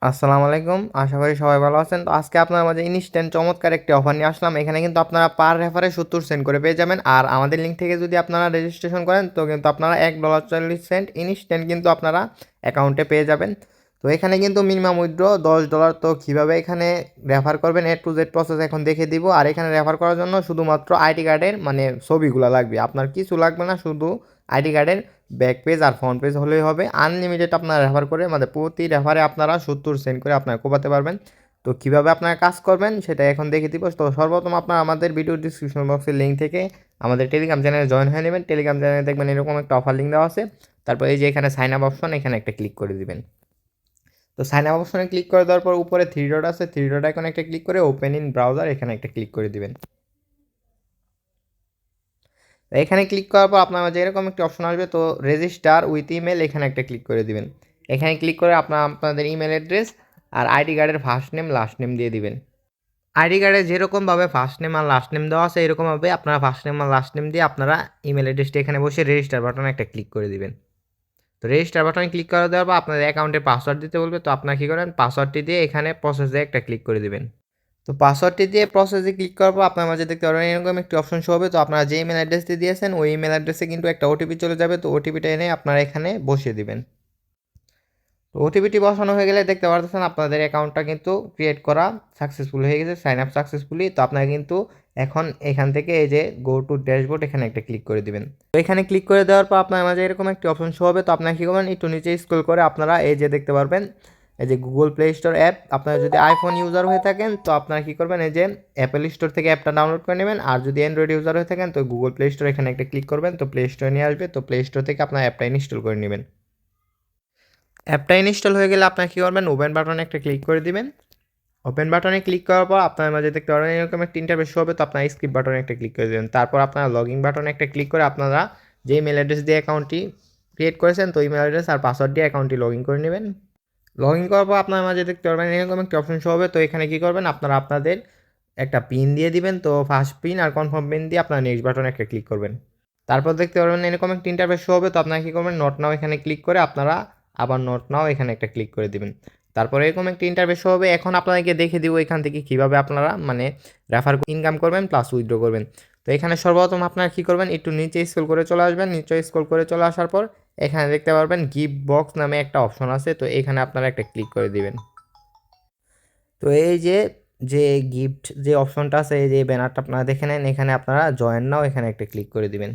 আসসালামু আলাইকুম। আশা করি সবাই ভালো আছেন। তো আজকে আপনার মাঝে ইনস্ট্যান্ট চমৎকার একটি অফার নিয়ে আসলাম। এখানে কিন্তু আপনারা পার রেফারে 70 সেন্ট করে পেয়ে যাবেন। আর আমাদের লিঙ্ক থেকে যদি আপনারা রেজিস্ট্রেশন করেন তো কিন্তু আপনারা $1.40 ইনস্ট্যান্ট কিন্তু আপনারা অ্যাকাউন্টে পেয়ে যাবেন। তো এখানে কিন্তু মিনিমাম উইথড্র $10। তো কীভাবে এখানে রেফার করবেন এ টু জেড প্রসেস এখন দেখে দিব। আর এখানে রেফার করার জন্য শুধুমাত্র আইডি কার্ডের ছবিগুলো লাগবে। আপনার কিছু লাগবে না, শুধু আইডি কার্ডের ব্যাক পেজ আর ফ্রন্ট পেজ হলেই হবে। আনলিমিটেড আপনারা রেফার করে প্রতি রেফারে আপনারা 70 সেন্ট করে আপনারা কোপাতে পারবেন। তো কীভাবে আপনারা কাজ করবেন সেটা এখন দেখে দিব। তো সর্বপ্রথম আপনারা আমাদের ভিডিও ডিসক্রিপশন বক্সের লিঙ্ক থেকে আমাদের টেলিগ্রাম চ্যানেলে জয়েন হয়ে নেবেন। টেলিগ্রাম চ্যানেলে দেখবেন এরকম একটা অফার লিঙ্ক দেওয়া আছে। তারপর এই যে এখানে সাইন আপ অপশন, এখানে একটা ক্লিক করে দিবেন। তো সাইন আপ অপশনে ক্লিক করে দেওয়ার পর উপরে থ্রি ডট আছে, থ্রি ডট আইকনে একটা ক্লিক করে ওপেন ইন ব্রাউজার এখানে একটা ক্লিক করে দিবেন। এখানে ক্লিক করার পর আপনার মাঝে এরকম একটি অপশন আসবে। তো রেজিস্টার উইথ ইমেল এখানে একটা ক্লিক করে দিবেন। এখানে ক্লিক করে আপনাদের ইমেল অ্যাড্রেস আর আইডি কার্ডের ফার্স্ট নেম লাস্ট নেম দিয়ে দিবেন। আইডি কার্ডে যেরকমভাবে ফার্স্ট নেম আর লাস্ট নেম দেওয়া আছে এরকমভাবে আপনারা ফার্স্ট নেম আর লাস্ট নেম দিয়ে আপনারা ইমেল অ্যাড্রেসটি এখানে বসে রেজিস্টার বাটনে একটা ক্লিক করে দিবেন। তো রেজিস্টার বাটনে ক্লিক করে দেওয়ার পর আপনাদের অ্যাকাউন্টের পাসওয়ার্ড দিতে বলবে। তো আপনারা কী করেন, পাসওয়ার্ডটি দিয়ে এখানে প্রসেসে একটা ক্লিক করে দিবেন। তো পাসওয়ার্ডটি দিয়ে প্রসেসে ক্লিক করার পর আপনার মাঝে দেখতে পারবেন এরকম একটি অপশন শো হবে। তো আপনারা যে ইমেল অ্যাড্রেসটি দিয়েছেন ওই ইমেল অ্যাড্রেসে কিন্তু একটা ওটিপি চলে যাবে। তো ওটিপিটা এনে আপনারা এখানে বসিয়ে দিবেন। তো ওটিপিটি বসানো হয়ে গেলে দেখতে পারতেছেন আপনাদের অ্যাকাউন্টটা কিন্তু ক্রিয়েট করা সাকসেসফুল হয়ে গেছে, সাইন আপ সাকসেসফুলি। তো আপনারা কিন্তু এখন এখান থেকে এই যে গো টু ড্যাশবোর্ড এখানে একটা ক্লিক করে দিবেন। তো এখানে ক্লিক করে দেওয়ার পর আপনার মাঝে এরকম একটি অপশন শো হবে। তো আপনারা কী করবেন, একটু নিচে স্ক্রল করে আপনারা এই যে দেখতে পারবেন এই যে গুগল প্লে স্টোর অ্যাপ। আপনারা যদি আইফোন ইউজার হয়ে থাকেন তো আপনারা কী করবেন, এই যে অ্যাপেল স্টোর থেকে অ্যাপটা ডাউনলোড করে নেবেন। আর যদি অ্যান্ড্রয়েড ইউজার হয়ে থাকেন তো গুগল প্লে স্টোর এখানে একটা ক্লিক করবেন। তো প্লে স্টোরে নিয়ে আসবে। তো প্লে স্টোর থেকে আপনার অ্যাপটা ইনস্টল করে নেবেন। অ্যাপটা ইনস্টল হয়ে গেলে আপনারা কী করবেন, ওপেন বাটনে একটা ক্লিক করে দিবেন। ওপেন বাটনে ক্লিক করার পর আপনার মাঝে দেখতে পারবেন এরকম একটা ইন্টারফেস শো হবে। তো আপনার স্কিপ বাটনে একটা ক্লিক করে দেবেন। তারপর আপনারা লগইন বাটনে একটা ক্লিক করে আপনারা যে ইমেল অ্যাড্রেস দিয়ে অ্যাকাউন্টটি ক্রিয়েট করেছেন তো ইমেল অ্যাড্রেস আর পাসওয়ার্ড দিয়ে অ্যাকাউন্টটি লগ ইন করে নেবেন। লগ ইন করার পর আপনার মাঝে দেখতে পারবেন এরকম একটা অপশন শো হবে। তো এখানে কী করবেন, আপনারা আপনাদের একটা পিন দিয়ে দিবেন। তো ফার্স্ট পিন আর কনফার্ম পিন দিয়ে আপনারা নেক্সট বাটনে একটা ক্লিক করবেন। তারপর দেখতে পারবেন এরকম একটা ইন্টারফেস শো হবে। তো আপনারা কী করবেন, নট নাও এখানে ক্লিক করে আপনারা আবার নট নাও এখানে একটা ক্লিক করে দিবেন। তারপরে এরকম একটা ইন্টারফেস শো হবে। এখন আপনাদেরকে দেখে দিব এখান থেকে কীভাবে আপনারা রেফার ইনকাম করবেন প্লাস উইথড্র করবেন। তো এখানে সর্বপ্রথম আপনারা কী করবেন, একটু নিচে স্ক্রল করে চলে আসবেন। নিচে স্ক্রল করে চলে আসার পর এখানে দেখতে পারবেন গিফট বক্স নামে একটা অপশন আছে। তো এখানে আপনারা একটা ক্লিক করে দিবেন। তো এই যে যে গিফট যে অপশনটা আছে, এই যে ব্যানারটা আপনারা দেখে নেন, এখানে আপনারা জয়েন নাও এখানে একটা ক্লিক করে দিবেন।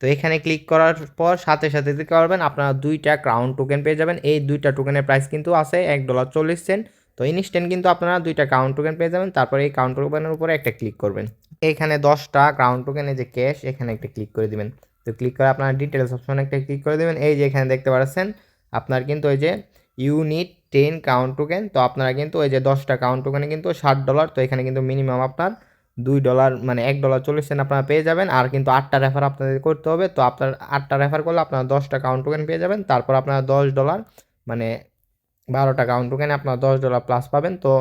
তো এখানে ক্লিক করার পর সাথে সাথে দেখতে পারবেন আপনারা 2টা ক্রাউন টোকেন পেয়ে যাবেন। এই 2টা টোকেনের প্রাইস কিন্তু আছে $1.40। তো ইনস্ট্যান্ট কিন্তু আপনারা 2টা ক্রাউন টোকেন পেয়ে যাবেন। তারপরে এই ক্রাউন টোকেনের উপরে একটা ক্লিক করবেন। এখানে 10টা ক্রাউন টোকেনে যে ক্যাশ এখানে একটা ক্লিক করে দিবেন। তো ক্লিক করে আপনারা ডিটেলস অপশনে একটা ক্লিক করে দেবেন। এই যে এখানে দেখতে পাচ্ছেন আপনার কিন্তু ওই যে ইউনিট 10 ক্রাউন টোকেন। তো আপনারা কিন্তু ওই যে 10টা ক্রাউন টোকেনে কিন্তু $60। তো এখানে কিন্তু মিনিমাম আপনার $2 $1.40 আপনারা পেয়ে যাবেন। আর কিন্তু 8টা রেফার আপনাদের করতে হবে। তো আপনার 8টা রেফার করলে আপনারা 10টা কাউন্ট টোকেন পেয়ে যাবেন। তারপর আপনারা $10 মানে 12টা কাউন্ট টোকেনে আপনারা $10 প্লাস পাবেন। তো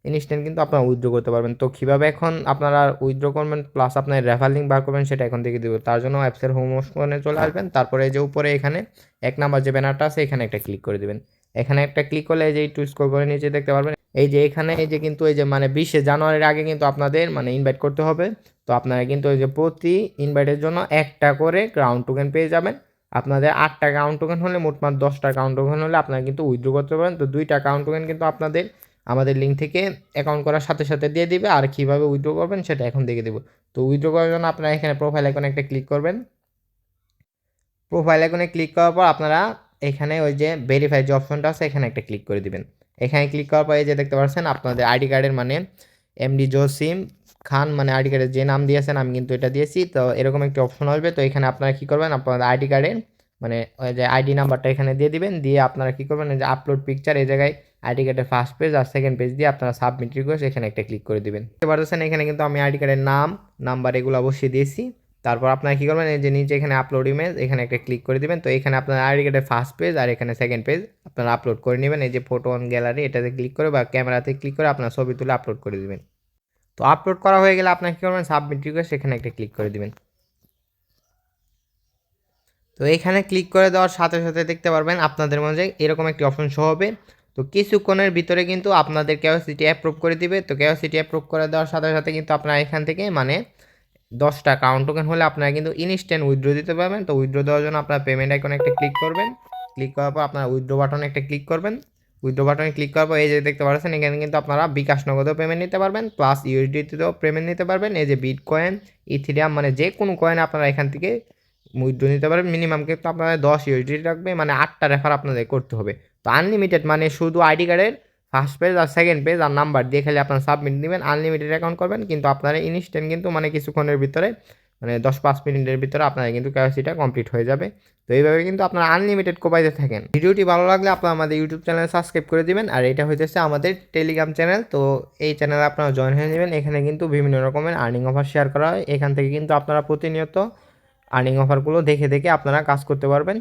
ইনস্ট্যান্ট কিন্তু আপনারা উইথড্র করতে পারবেন। তো কীভাবে এখন আপনারা উইথড্র করবেন প্লাস আপনার রেফার লিঙ্ক বার করবেন সেটা এখন দেখে দেবো। তার জন্য অ্যাপসের হোম অপশনে চলে আসবেন। তারপরে এই যে উপরে এখানে 1 নাম্বার যে ব্যানারটা আছে এখানে একটা ক্লিক করে দেবেন। এখানে একটা ক্লিক করলে এই যে একটু স্ক্রল করে নিচে দেখতে পারবেন এই যে এখানে এই যে কিন্তু এই যে 20শে জানুয়ারির আগে কিন্তু আপনাদের ইনভাইট করতে হবে। তো আপনারা কিন্তু ওই যে প্রতি ইনভাইটের জন্য একটা করে ক্রাউন টোকেন পেয়ে যাবেন। আপনাদের 8টা কাউন্ট টোকেন হলে মোটমাট 10টা কাউন্ট টোকেন হলে আপনারা কিন্তু উইথড্র করতে পারেন। তো 2টা কাউন্ট টোকেন কিন্তু আপনাদের আমাদের লিঙ্ক থেকে অ্যাকাউন্ট করার সাথে সাথে দিয়ে দিবে। আর কীভাবে উইথড্র করবেন সেটা এখন দেখে দেবো। তো উইথড্র করার জন্য আপনারা এখানে প্রোফাইল আইকনে একটা ক্লিক করবেন। প্রোফাইল আইকনে ক্লিক করার পর আপনারা এখানে ওই যে ভেরিফাই যে অপশনটা আছে এখানে একটা ক্লিক করে দিবেন। এখানে ক্লিক করার পর এই যে দেখতে পাচ্ছেন আপনাদের আইডি কার্ডের এমডি জসিম খান আইডি কার্ডের যে নাম দিয়েছেন আমি কিন্তু এটা দিয়েছি। তো এরকম একটি অপশন আসবে। তো এখানে আপনারা কী করবেন, আপনাদের আইডি কার্ডের ওই যে আইডি নাম্বারটা এখানে দিয়ে দিবেন। দিয়ে আপনারা কী করবেন, এই যে আপলোড পিকচার এই জায়গায় আইডি কার্ডের ফার্স্ট পেজ আর সেকেন্ড পেজ দিয়ে আপনারা সাবমিট রিকোয়েস্ট এখানে একটা ক্লিক করে দিবেন। দেখতে পাচ্ছেন এখানে কিন্তু আমি আইডি কার্ডের নাম নাম্বার এগুলো অবশ্যই দিয়েছি। তারপর আপনারা কী করবেন, এই যে নিচে এখানে আপলোড ইমেজ এখানে একটা ক্লিক করে দিবেন। তো এখানে আপনার আইডি কার্ডের ফার্স্ট পেজ আর এখানে সেকেন্ড পেজ আপনারা আপলোড করে নেবেন। এই যে ফটো অন গ্যালারি এটাতে ক্লিক করে বা ক্যামেরাতে ক্লিক করে আপনার ছবি তুলে আপলোড করে দিবেন। তো আপলোড করা হয়ে গেলে আপনার কী করবেন, সাবমিট রিকোয়েস্ট এখানে একটা ক্লিক করে দিবেন। তো এখানে ক্লিক করে দেওয়ার সাথে সাথে দেখতে পারবেন আপনাদের মাঝে এরকম একটি অপশন শো হবে। তো কিছুক্ষণের ভিতরে কিন্তু আপনাদের কেওয়াইসিটি অ্যাপ্রুভ করে দিবে। তো কেওয়াইসিটি অ্যাপ্রুভ করে দেওয়ার সাথে সাথে কিন্তু আপনারা এখান থেকে মানে 10টা কাউন্ট টোকেন হলে আপনারা কিন্তু ইনস্ট্যান্ট উইথড্র দিতে পারবেন। তো উইথড্র দেওয়ার জন্য আপনার পেমেন্ট আইকনে একটা ক্লিক করবেন, ক্লিক করার পর আপনারা উইথড্র বাটনে একটা ক্লিক করবেন। উইথড্র বাটনে ক্লিক করার পর এই যে দেখতে পাচ্ছেন এখানে কিন্তু আপনারা বিকাশ নগদেও পেমেন্ট নিতে পারবেন, প্লাস ইউএসডিতেও পেমেন্ট নিতে পারবেন। এই যে বিটকয়েন, ইথিরিয়াম মানে যে কোনো কয়েন আপনারা এখান থেকে উইথড্র নিতে পারবেন। মিনিমাম কিন্তু আপনাদের 10 ইউএসডি রাখবে, মানে 8টা রেফার আপনাদের করতে হবে। তো আনলিমিটেড মানে শুধু আইডি কার্ডের ফার্স্ট পেজ আর সেকেন্ড পেজ আর নাম্বার দিয়ে খালি আপনার সাবমিট দিবেন, আনলিমিটেড অ্যাকাউন্ট করবেন। কিন্তু আপনারা ইনস্ট্যান্ট কিন্তু মানে কিছুক্ষণের ভিতরে মানে 10-5 মিনিটের ভিতরে আপনার কিন্তু কেওয়াইসিটা কমপ্লিট হয়ে যাবে। তো এইভাবে কিন্তু আপনারা আনলিমিটেড কোপাইতে থাকেন। ভিডিওটি ভালো লাগলে আপনারা আমাদের ইউটিউব চ্যানেল সাবস্ক্রাইব করে দিবেন। আর এটা হইতেছে আমাদের টেলিগ্রাম চ্যানেল। তো এই চ্যানেলে আপনারা জয়েন হয়ে যাবেন। এখানে কিন্তু বিভিন্ন রকমের আর্নিং অফার শেয়ার করা হয়। এখান থেকে কিন্তু আপনারা প্রতিনিয়ত আর্নিং অফারগুলো দেখে দেখে আপনারা কাজ করতে পারবেন।